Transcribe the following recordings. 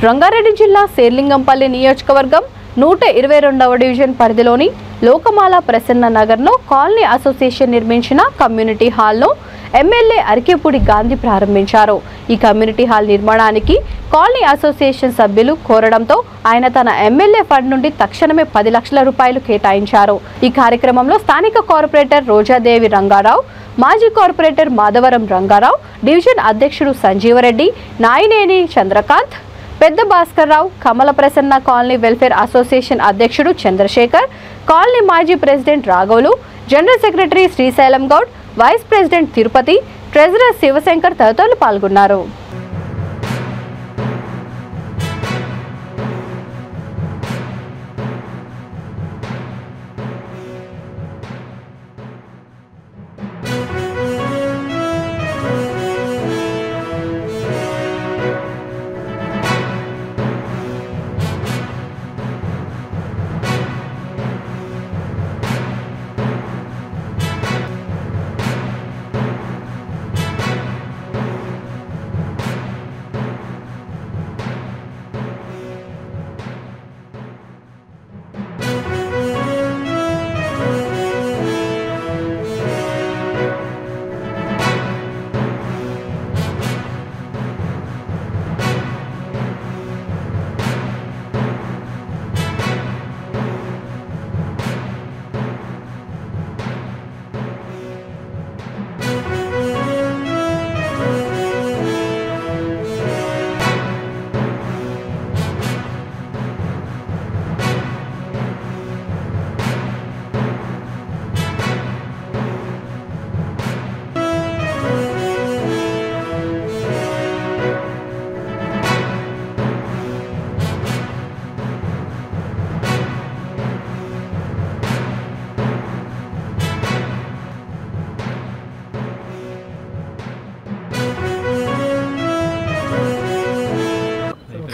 రంగారెడ్డి జిల్లా శేర్లింగంపల్లి నియోజకవర్గం 122వ డివిజన్ పరిధిలోని లోకమాల ప్రసన్న నగర్లో కాలనీ అసోసియేషన్ నిర్మించిన కమ్యూనిటీ హాల్ను ఎమ్మెల్యే అరికెపూడి గాంధీ ప్రారంభించారు. ఈ కమ్యూనిటీ హాల్ నిర్మాణానికి కాలనీ అసోసియేషన్ సభ్యులు కోరడంతో ఆయన తన ఎమ్మెల్యే ఫండ్ నుండి తక్షణమే 10 లక్షల రూపాయలు కేటాయించారు. ఈ కార్యక్రమంలో స్థానిక కార్పొరేటర్ రోజాదేవి రంగారావు, మాజీ కార్పొరేటర్ మాధవరం రంగారావు, డివిజన్ అధ్యక్షుడు సంజీవరెడ్డి, నాయినేని చంద్రకాంత్, పెద్ద Bhaskarrao, Kamala Prasanna colony welfare association అధ్యక్షుడు చంద్రశేఖర్, కాలనీ మాజీ ప్రెసిడెంట్ రాఘవులు, general secretary Srisailam Goud, vice president Tirupati, treasurer Sivasankar తదితరులు పాల్గొన్నారు.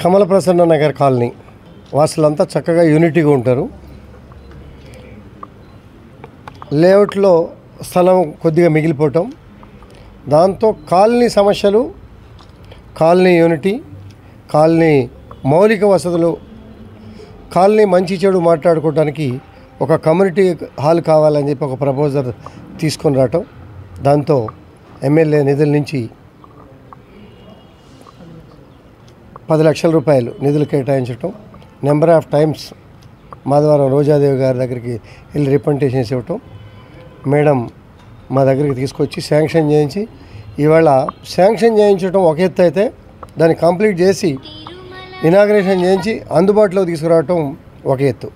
కమల ప్రసన్న నగర్ కాలనీ వాసులంతా చక్కగా యూనిటీగా ఉంటారు. లేఅవుట్లో స్థలం కొద్దిగా మిగిలిపోవటం, దాంతో కాలనీ సమస్యలు, కాలనీ యూనిటీ, కాలనీ మౌలిక వసతులు, కాలనీ మంచి చెడు మాట్లాడుకోవడానికి ఒక కమ్యూనిటీ హాల్ కావాలని చెప్పి ఒక ప్రపోజల్ తీసుకొని రావటం, దాంతో ఎమ్మెల్యే నిధుల నుంచి 10 లక్షల రూపాయలు నిధులు కేటాయించటం, number of times Madhavaram Rojadevi గారి దగ్గరికి వెళ్ళి రిప్రజెంటేషన్స్ ఇవ్వటం, మేడం మా దగ్గరికి తీసుకొచ్చి శాంక్షన్ చేయించి, ఇవాళ శాంక్షన్ చేయించడం ఒక ఎత్తు అయితే దాన్ని కంప్లీట్ చేసి ఇనాగ్రేషన్ చేయించి అందుబాటులోకి తీసుకురావటం ఒక ఎత్తు.